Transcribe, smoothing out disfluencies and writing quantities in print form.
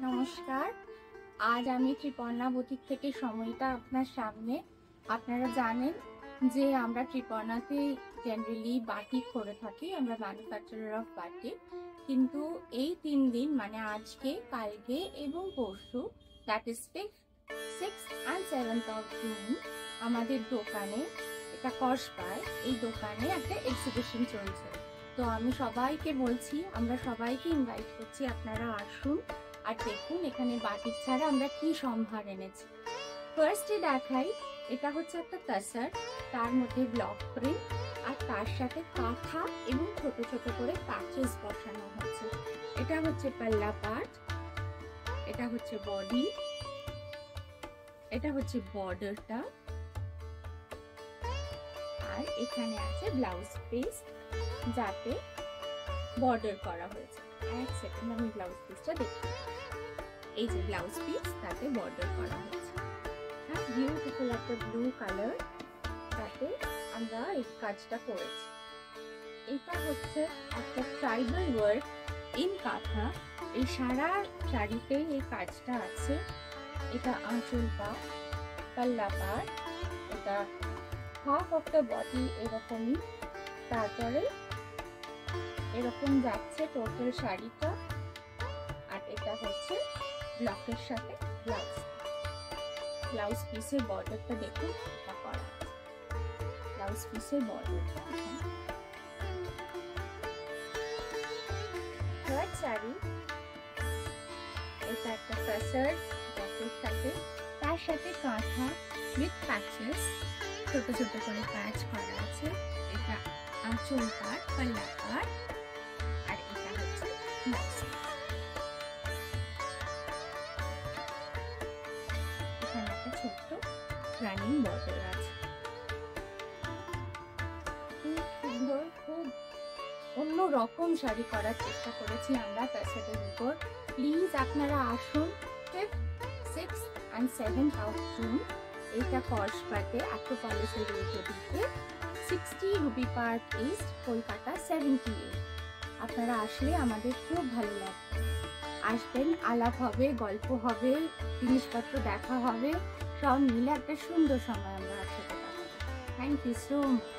নমস্কার। আজ আমি কৃপর্ণা বুটিক থেকে সময়টা আপনার সামনে। আপনারা জানেন যে আমরা কৃপর্ণাতে জেনারেলি বাটিক করে থাকি, আমরা ম্যানুফ্যাকচারার অফ বাটিক। কিন্তু এই 3 দিন মানে আজকে, কালকে এবং পরশু, that is 6th and 7th of June, আমাদের দোকানে, এটা কসবায়, এই দোকানে একটা এক্সিবিশন চলছে। তো আমি সবাইকে বলছি, আমরা সবাইকে ইনভাইট করছি, আপনারা আসুন আর দেখুন এখানে বাটিক ছাড়া আমরা কি সম্ভার এনেছি। ফার্স্টে দেখাই, এটা হচ্ছে একটা তাসার, তার মধ্যে ব্লক প্রিন্ট আর তার সাথে কাঁথা এবং ছোট ছোট করে প্যাচেস বসানো হচ্ছে। এটা হচ্ছে পাল্লা পার্ট, এটা হচ্ছে বডি, এটা হচ্ছে বর্ডারটা, আর এখানে আছে ব্লাউজ পিস যাতে বর্ডার করা হয়েছে। এক সেকেন্ড আমি ব্লাউজ পিসটা দেখি। এই যে ব্লাউজ পিস, তাতে বর্ডার করা হয়েছে। হ্যাঁ, বিউটিফুল একটা ব্লু কালার, তাতে আমরা এই কাজটা করেছি। এটা হচ্ছে একটা ট্রাইবাল ওয়ার্ক ইন কাঁথা। এই সারা শাড়িতে এই কাজটা আছে। এটা আঁচল পা, পাল্লা পাড়, এটা হাফ অফ দ্য বডি এরকমই, তারপরে এরকম যাচ্ছে টোটাল শাড়িটা। আর এটা হচ্ছে ব্লকের সাথে ব্লাউজ পিসের বর্ডারটা দেখুন, এটা করা আছে। ব্লাউজ পিসের বর্ডারটা থার্ড শাড়ি, এটা একটা টাসার ব্লকের সাথে, তার সাথে কাঁথা উইথ প্যাচেস, ছোট ছোট করে প্যাচ করা আছে। এটা আঁচল পাড়, পাল্লা পাড়, আর এটা হচ্ছে ব্লাউজ। এখানে একটা ছোট্ট রানিং বর্ডার আছে। খুব সুন্দর, খুব অন্য রকম শাড়ি করার চেষ্টা করেছি আমরা তাসারের উপর। প্লিজ আপনারা আসুন 5th, 6th and 7th of June। এইটা কসবাতে অ্যাক্রোপলিসের উল্টো দিকে, 60 রুপি পার্ক ইস্ট, কলকাতা 78। আপনারা আসলে আমাদের খুব ভালো লাগবে। আসবেন, আলাপ হবে, গল্প হবে, জিনিসপত্র দেখা হবে, সব মিলে একটা সুন্দর সময় আমরা একসাথে কাটাবো। Thank you so much.